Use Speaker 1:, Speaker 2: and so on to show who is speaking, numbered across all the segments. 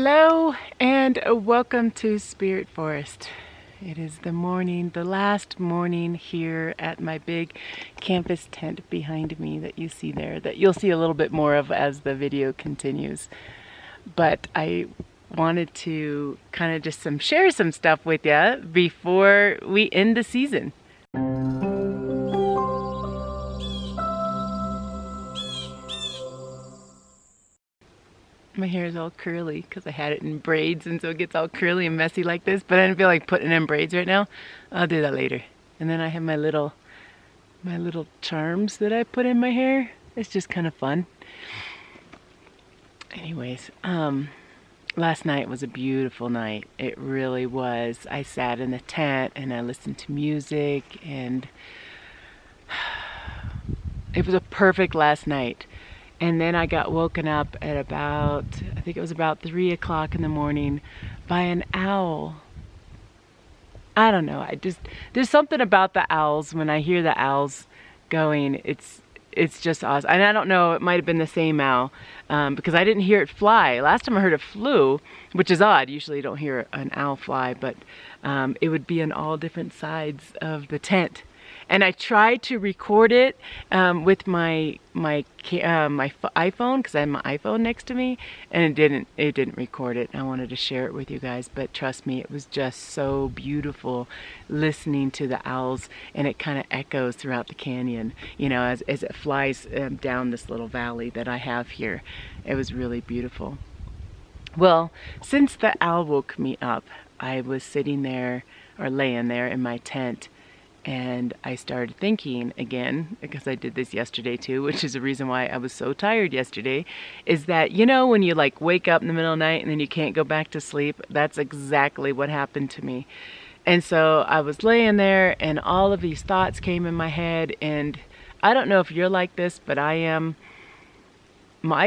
Speaker 1: Hello and welcome to Spirit Forest. It is the morning, the last morning here at my big campus tent behind me that you see there, that you'll see a little bit more of as the video continues. But I wanted to kind of just share some stuff with you before we end the season. My hair is all curly because I had it in braids, and so it gets all curly and messy like this, but I don't feel like putting it in braids right now. I'll do that later. And then I have my little charms that I put in my hair. It's just kind of fun. Anyways, last night was a beautiful night. It really was. I sat in the tent and I listened to music, and it was a perfect last night. And then I got woken up at I think it was about 3 o'clock in the morning by an owl. I don't know, there's something about the owls. When I hear the owls going, it's just awesome. And I don't know, it might have been the same owl, because I didn't hear it fly. Last time I heard it flew, which is odd. Usually you don't hear an owl fly, but it would be on all different sides of the tent. And I tried to record it with my iPhone, because I have my iPhone next to me, and it didn't record it. I wanted to share it with you guys, but trust me, it was just so beautiful listening to the owls, and it kind of echoes throughout the canyon, you know, as it flies down this little valley that I have here. It was really beautiful. Well, since the owl woke me up, I was sitting there, or laying there in my tent, and I started thinking again, because I did this yesterday too, which is the reason why I was so tired yesterday, is that, you know, when you like wake up in the middle of the night and then you can't go back to sleep, that's exactly what happened to me. And so I was laying there and all of these thoughts came in my head, and I don't know if you're like this, but I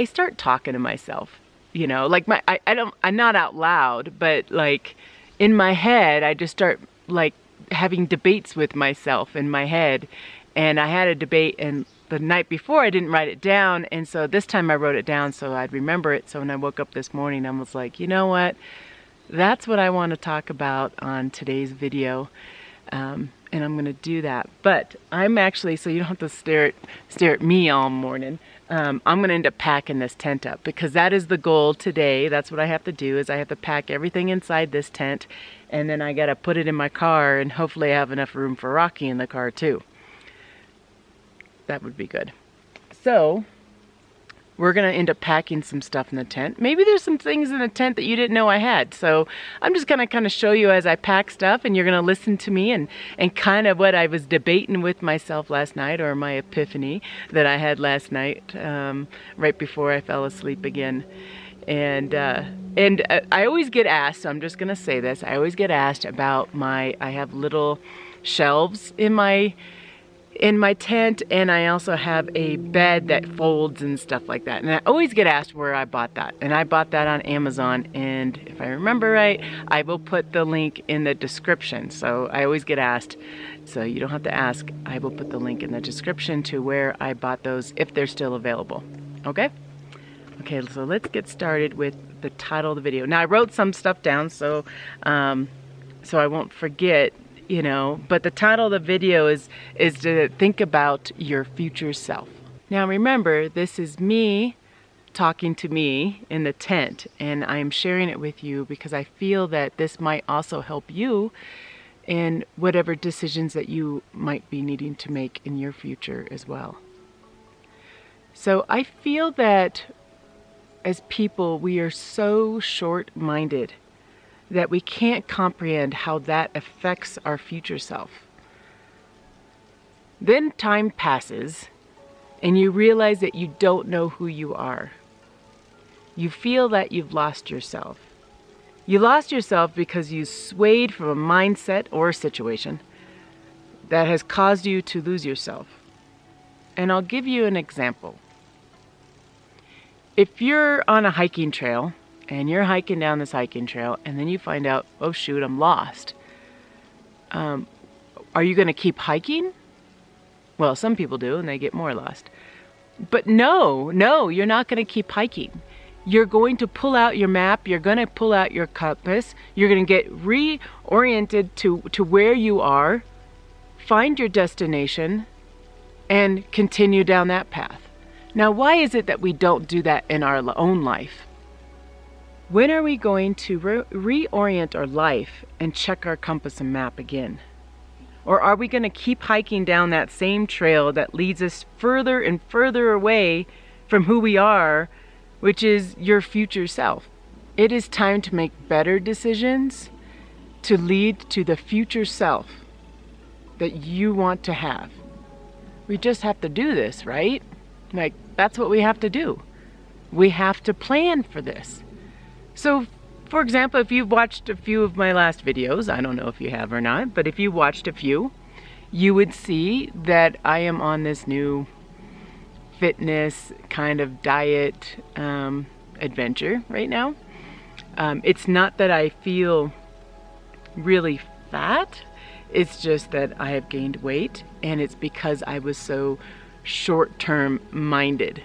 Speaker 1: start talking to myself, you know, like I'm not out loud, but like in my head, I just start like having debates with myself in my head. And I had a debate, and the night before I didn't write it down, and so this time I wrote it down so I'd remember it. So when I woke up this morning, I was like, you know what, that's what I want to talk about on today's video, and I'm gonna do that. But I'm actually, so you don't have to stare at me all morning, I'm gonna end up packing this tent up, because that is the goal today. That's what I have to do, is I have to pack everything inside this tent, and then I gotta put it in my car, and hopefully I have enough room for Rocky in the car too. That would be good. So we're gonna end up packing some stuff in the tent. Maybe there's some things in the tent that you didn't know I had. So I'm just gonna kind of show you as I pack stuff, and you're gonna listen to me and kind of what I was debating with myself last night, or my epiphany that I had last night, right before I fell asleep again. And I always get asked, so I'm just gonna say this, I always get asked about I have little shelves in my tent, and I also have a bed that folds and stuff like that. And I always get asked where I bought that. And I bought that on Amazon, and if I remember right, I will put the link in the description. So I always get asked, so you don't have to ask. I will put the link in the description to where I bought those, if they're still available. Okay? Okay, so let's get started with the title of the video. Now I wrote some stuff down so I won't forget, you know, but the title of the video is to think about your future self. Now remember, this is me talking to me in the tent, and I am sharing it with you because I feel that this might also help you in whatever decisions that you might be needing to make in your future as well. So I feel that as people, we are so short-minded that we can't comprehend how that affects our future self. Then time passes, and you realize that you don't know who you are. You feel that you've lost yourself. You lost yourself because you swayed from a mindset or a situation that has caused you to lose yourself. And I'll give you an example. If you're on a hiking trail, and you're hiking down this hiking trail, and then you find out, oh shoot, I'm lost. Are you going to keep hiking? Well, some people do, and they get more lost. But no, you're not going to keep hiking. You're going to pull out your map, you're going to pull out your compass, you're going to get reoriented to where you are, find your destination, and continue down that path. Now, why is it that we don't do that in our own life? When are we going to reorient our life and check our compass and map again? Or are we going to keep hiking down that same trail that leads us further and further away from who we are, which is your future self? It is time to make better decisions to lead to the future self that you want to have. We just have to do this, right? Like, that's what we have to do. We have to plan for this. So, for example, if you've watched a few of my last videos, I don't know if you have or not, but if you watched a few, you would see that I am on this new fitness kind of diet adventure right now. It's not that I feel really fat, it's just that I have gained weight, and it's because I was so short-term minded.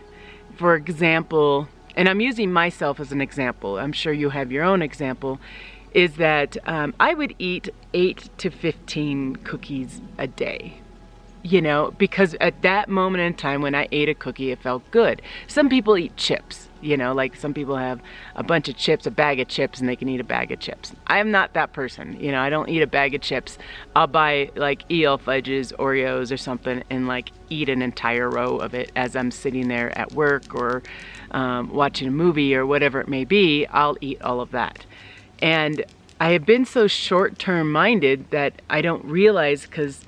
Speaker 1: For example, and I'm using myself as an example, I'm sure you have your own example, is that I would eat 8 to 15 cookies a day. You know, because at that moment in time when I ate a cookie, it felt good. Some people eat chips, you know, like some people have a bunch of chips, a bag of chips, and they can eat a bag of chips. I am not that person, you know, I don't eat a bag of chips. I'll buy like EL Fudges, Oreos or something and like eat an entire row of it as I'm sitting there at work or watching a movie or whatever it may be. I'll eat all of that. And I have been so short-term minded that I don't realize, because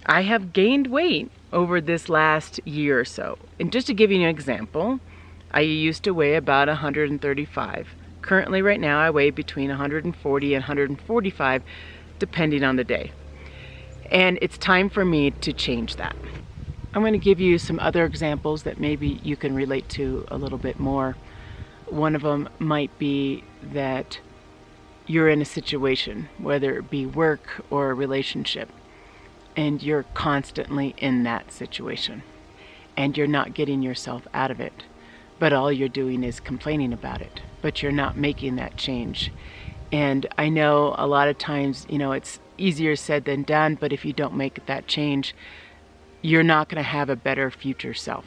Speaker 1: I have gained weight over this last year or so. And just to give you an example, I used to weigh about 135. Currently right now I weigh between 140 and 145 depending on the day. And it's time for me to change that. I'm going to give you some other examples that maybe you can relate to a little bit more. One of them might be that you're in a situation, whether it be work or a relationship, and you're constantly in that situation and you're not getting yourself out of it, but all you're doing is complaining about it, but you're not making that change. And I know a lot of times, you know, it's easier said than done, but if you don't make that change, you're not going to have a better future self.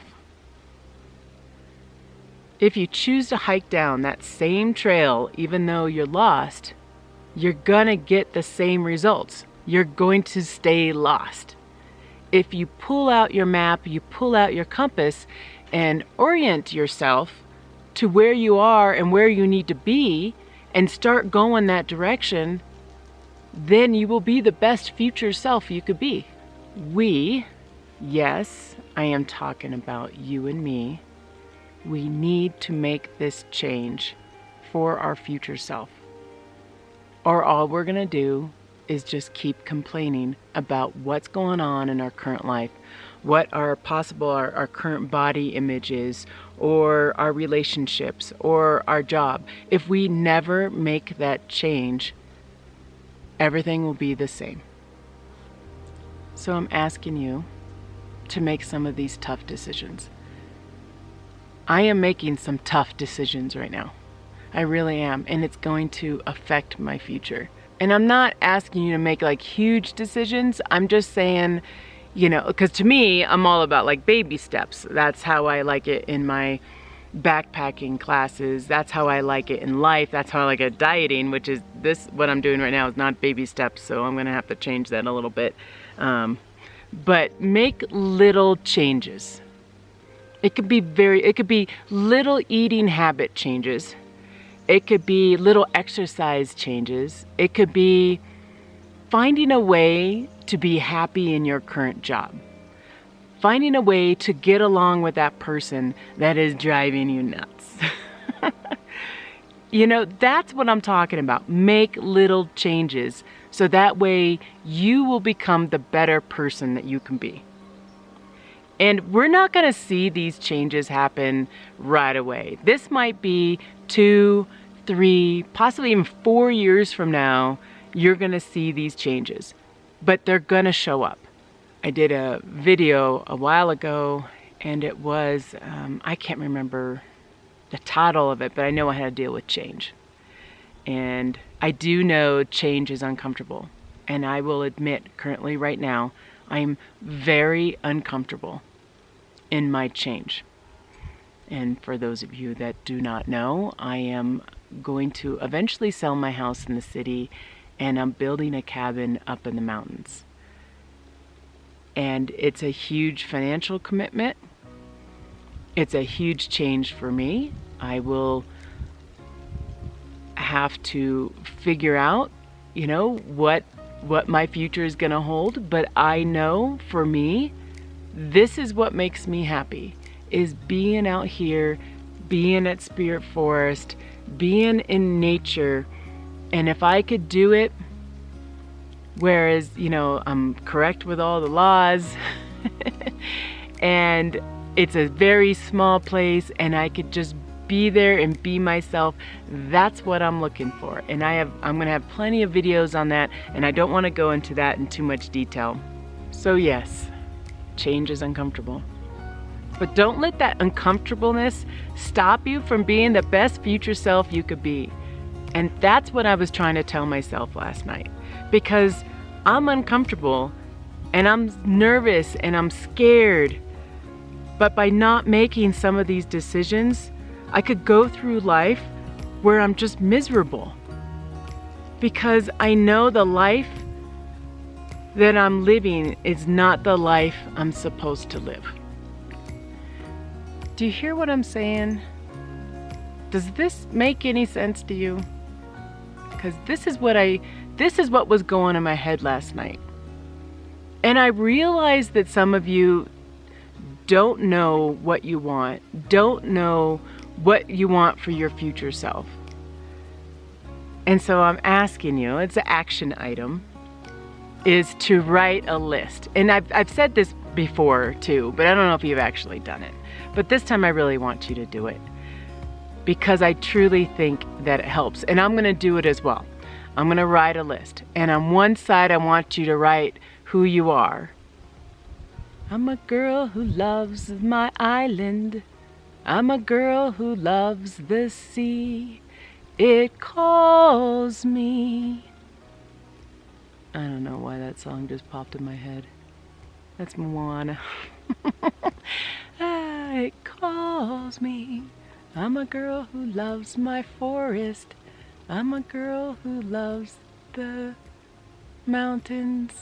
Speaker 1: If you choose to hike down that same trail, even though you're lost, you're going to get the same results. You're going to stay lost. If you pull out your map, you pull out your compass and orient yourself to where you are and where you need to be and start going that direction, then you will be the best future self you could be. Yes, I am talking about you and me. We need to make this change for our future self. Or all we're going to do is just keep complaining about what's going on in our current life, what our current body image is, or our relationships, or our job. If we never make that change, everything will be the same. So I'm asking you to make some of these tough decisions. I am making some tough decisions right now. I really am, and it's going to affect my future. And I'm not asking you to make like huge decisions. I'm just saying, you know, because to me, I'm all about like baby steps. That's how I like it in my backpacking classes. That's how I like it in life. That's how I like it dieting, which is this, what I'm doing right now is not baby steps. So I'm going to have to change that a little bit. But make little changes. It could be little eating habit changes. It could be little exercise changes. It could be finding a way to be happy in your current job. Finding a way to get along with that person that is driving you nuts. You know, that's what I'm talking about. Make little changes so that way you will become the better person that you can be. And we're not going to see these changes happen right away. This might be 2, 3, possibly even 4 years from now, you're going to see these changes. But they're going to show up. I did a video a while ago, and it was, I can't remember the title of it, but I know I had to deal with change. And I do know change is uncomfortable. And I will admit, currently right now, I'm very uncomfortable in my change. And for those of you that do not know, I am going to eventually sell my house in the city, and I'm building a cabin up in the mountains. And it's a huge financial commitment. It's a huge change for me. I will have to figure out, what my future is going to hold. But I know for me, this is what makes me happy, is being out here, being at Spirit Forest, being in nature. And if I could do it, whereas, I'm correct with all the laws and it's a very small place and I could just be there and be myself, that's what I'm looking for. And I'm going to have plenty of videos on that, and I don't want to go into that in too much detail. So yes, change is uncomfortable. But don't let that uncomfortableness stop you from being the best future self you could be. And that's what I was trying to tell myself last night. Because I'm uncomfortable and I'm nervous and I'm scared. But by not making some of these decisions, I could go through life where I'm just miserable. Because I know the life that I'm living is not the life I'm supposed to live. Do you hear what I'm saying? Does this make any sense to you? Because this is what was going in my head last night. And I realize that some of you don't know what you want, don't know what you want for your future self. And so I'm asking you, it's an action item, is to write a list. And I've said this before too, but I don't know if you've actually done it. But this time I really want you to do it, because I truly think that it helps. And I'm going to do it as well. I'm going to write a list. And on one side, I want you to write who you are. I'm a girl who loves my island. I'm a girl who loves the sea. It calls me. I don't know why that song just popped in my head. That's Moana. It calls me. I'm a girl who loves my forest. I'm a girl who loves the mountains.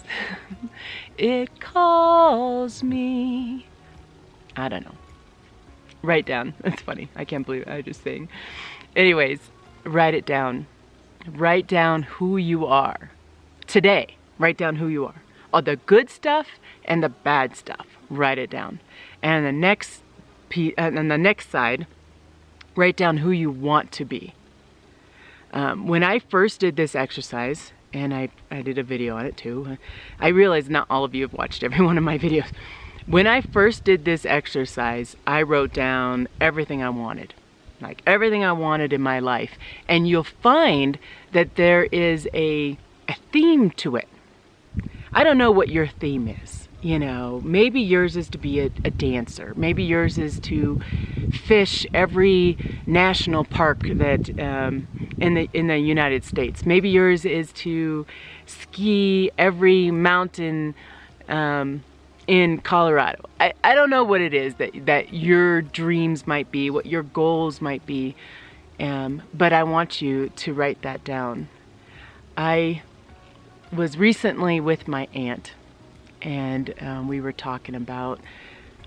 Speaker 1: It calls me. I don't know. Write down. That's funny. I can't believe it. I just sang. Anyways, write it down. Write down who you are. Today, write down who you are. All the good stuff and the bad stuff. Write it down. And on the next side, write down who you want to be. When I first did this exercise, and I did a video on it too, I realize not all of you have watched every one of my videos. When I first did this exercise, I wrote down everything I wanted. Like everything I wanted in my life. And you'll find that there is a theme to it. I don't know what your theme is. Maybe yours is to be a dancer. Maybe yours is to fish every national park that in the United States. Maybe yours is to ski every mountain in Colorado. I don't know what it is that your dreams might be, what your goals might be, but I want you to write that down. I was recently with my aunt, and we were talking about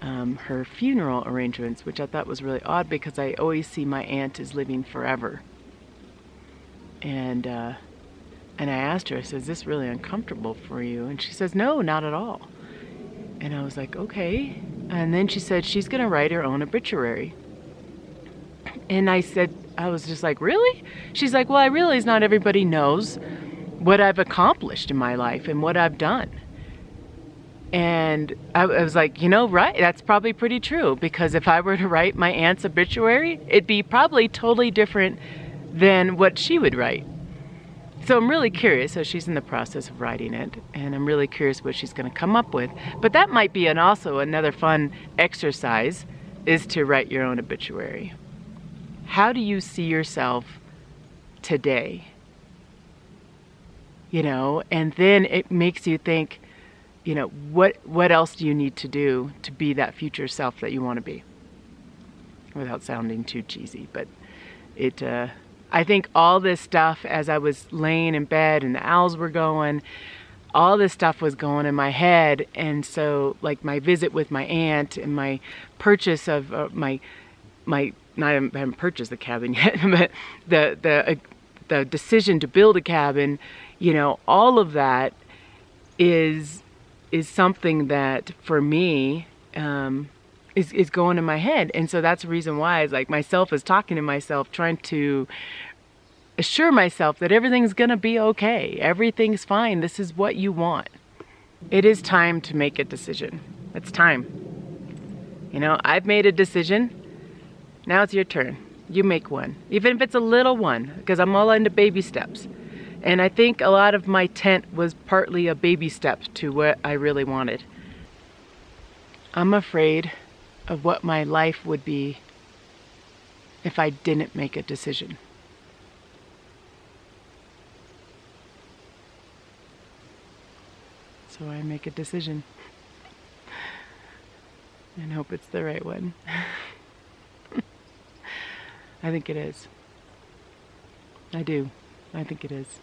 Speaker 1: her funeral arrangements, which I thought was really odd because I always see my aunt as living forever. And I asked her, I said, is this really uncomfortable for you? And she says, no, not at all. And I was like, okay. And then she said she's going to write her own obituary. And I was just like, really? She's like, well, I realize not everybody knows what I've accomplished in my life and what I've done. And I was like, right, that's probably pretty true, because if I were to write my aunt's obituary, it'd be probably totally different than what she would write. So I'm really curious. So she's in the process of writing it, and I'm really curious what she's going to come up with. But that might be also another fun exercise, is to write your own obituary. how do you see yourself today? You know, and then it makes you think, you know, what else do you need to do to be that future self that you want to be? Without sounding too cheesy, but I think all this stuff, as I was laying in bed and the owls were going, all this stuff was going in my head. And so, like, my visit with my aunt and my purchase of I haven't purchased the cabin yet, but the decision to build a cabin, you know, all of that is something that for me is going in my head. And so that's the reason why it's like myself is talking to myself, trying to assure myself that everything's gonna be okay, everything's fine, this is what you want. It is time to make a decision. It's time. You know, I've made a decision. Now it's your turn. You make one, even if it's a little one, because I'm all into baby steps. And I think a lot of my tent was partly a baby step to what I really wanted. I'm afraid of what my life would be if I didn't make a decision. So I make a decision and hope it's the right one. I think it is. I do. I think it is.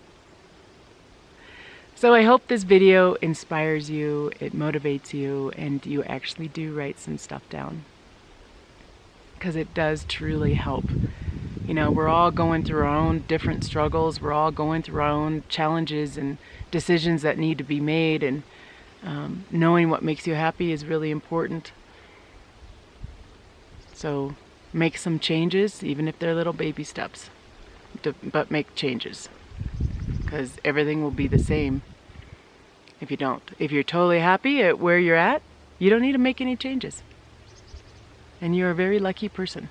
Speaker 1: So I hope this video inspires you, it motivates you, and you actually do write some stuff down. Because it does truly help. You know, we're all going through our own different struggles, we're all going through our own challenges and decisions that need to be made, and knowing what makes you happy is really important. So make some changes, even if they're little baby steps, but make changes. Because everything will be the same if you don't. If you're totally happy at where you're at, you don't need to make any changes. And you're a very lucky person.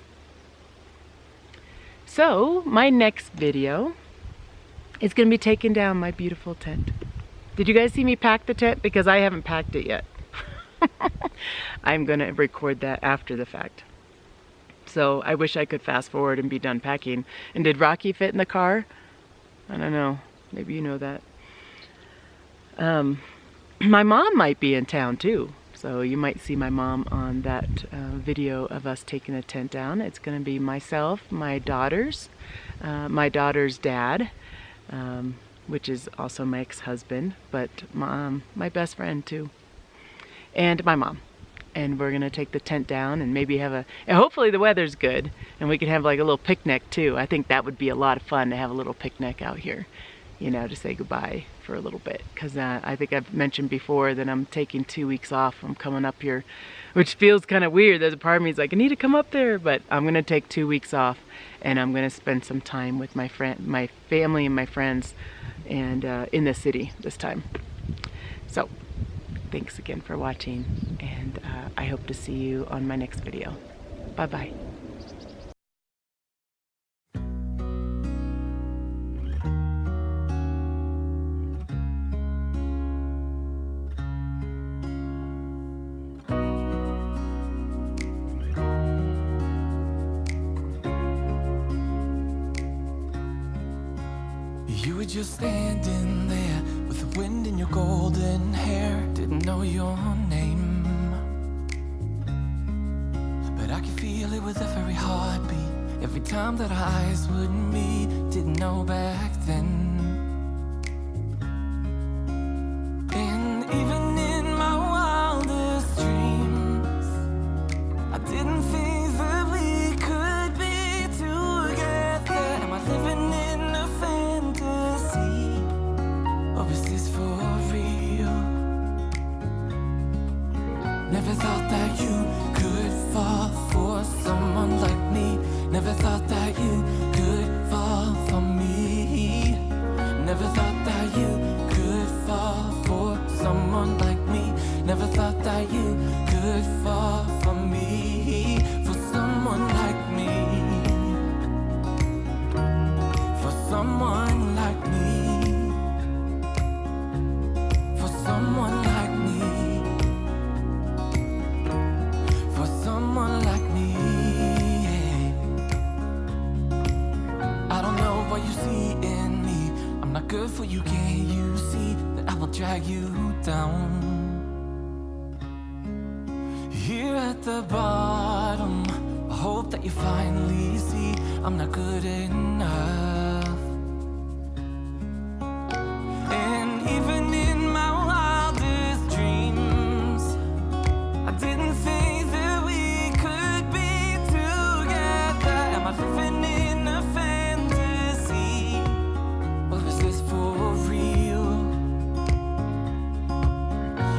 Speaker 1: So, my next video is going to be taking down my beautiful tent. Did you guys see me pack the tent? Because I haven't packed it yet. I'm going to record that after the fact. So, I wish I could fast forward and be done packing. And did Rocky fit in the car? I don't know. Maybe you know that. My mom might be in town too, so you might see my mom on that video of us taking the tent down. It's going to be myself, my daughter's dad, which is also my ex-husband, but my best friend too, and my mom. And we're going to take the tent down and maybe and hopefully the weather's good and we can have like a little picnic too. I think that would be a lot of fun to have a little picnic out here, you know, to say goodbye for a little bit. Because I think I've mentioned before that I'm taking 2 weeks off from coming up here, which feels kind of weird. There's a part of me that's like, I need to come up there, but I'm going to take 2 weeks off and I'm going to spend some time with my family and my friends, and in the city this time. So thanks again for watching, and I hope to see you on my next video. Bye-bye.
Speaker 2: You were just standing there with the wind in your golden hair. Didn't know your name, but I could feel it with every heartbeat. Every time that our eyes would meet. Didn't know back then. And even in my wildest dreams, I didn't think that we could be together. Am I living in a fantasy, or is this for real? Never thought that you could fall for someone like me. Never thought that you could fall for me. Never thought that you could fall for someone like me. Never thought that you could fall for me. For someone like me. For someone like me. For someone like me. For someone like me. you can't you see that I will drag you down? Here at the bottom, I hope that you finally see I'm not good enough. And even in my wildest dreams, I didn't think that we could be together. Am I living in a fantasy, or is this for real?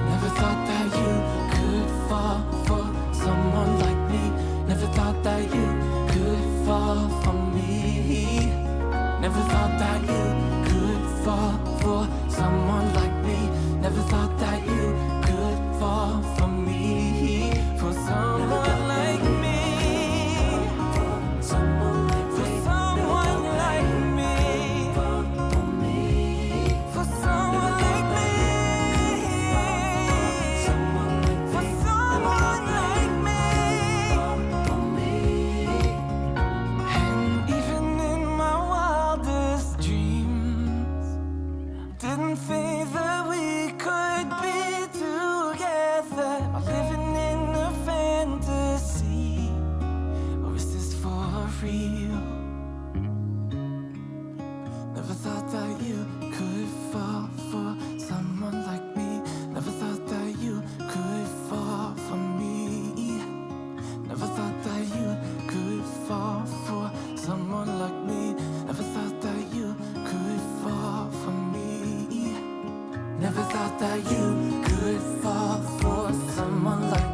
Speaker 2: Never thought that you could fall for someone like me. Never thought that you could fall for me. Never thought that you could fall for someone like me. Never thought that you could fall for me. For someone like me. For someone like me. For someone like me. For someone like me. For someone like me. And even in my wildest dreams, didn't think that we could be together. Am I living in a fantasy, or is this for real? Never thought that you could fall for someone like me. Never thought that you could fall for me. Never thought that you could fall for someone like me. Never thought that you could fall for me. Never thought that you could fall for someone like me.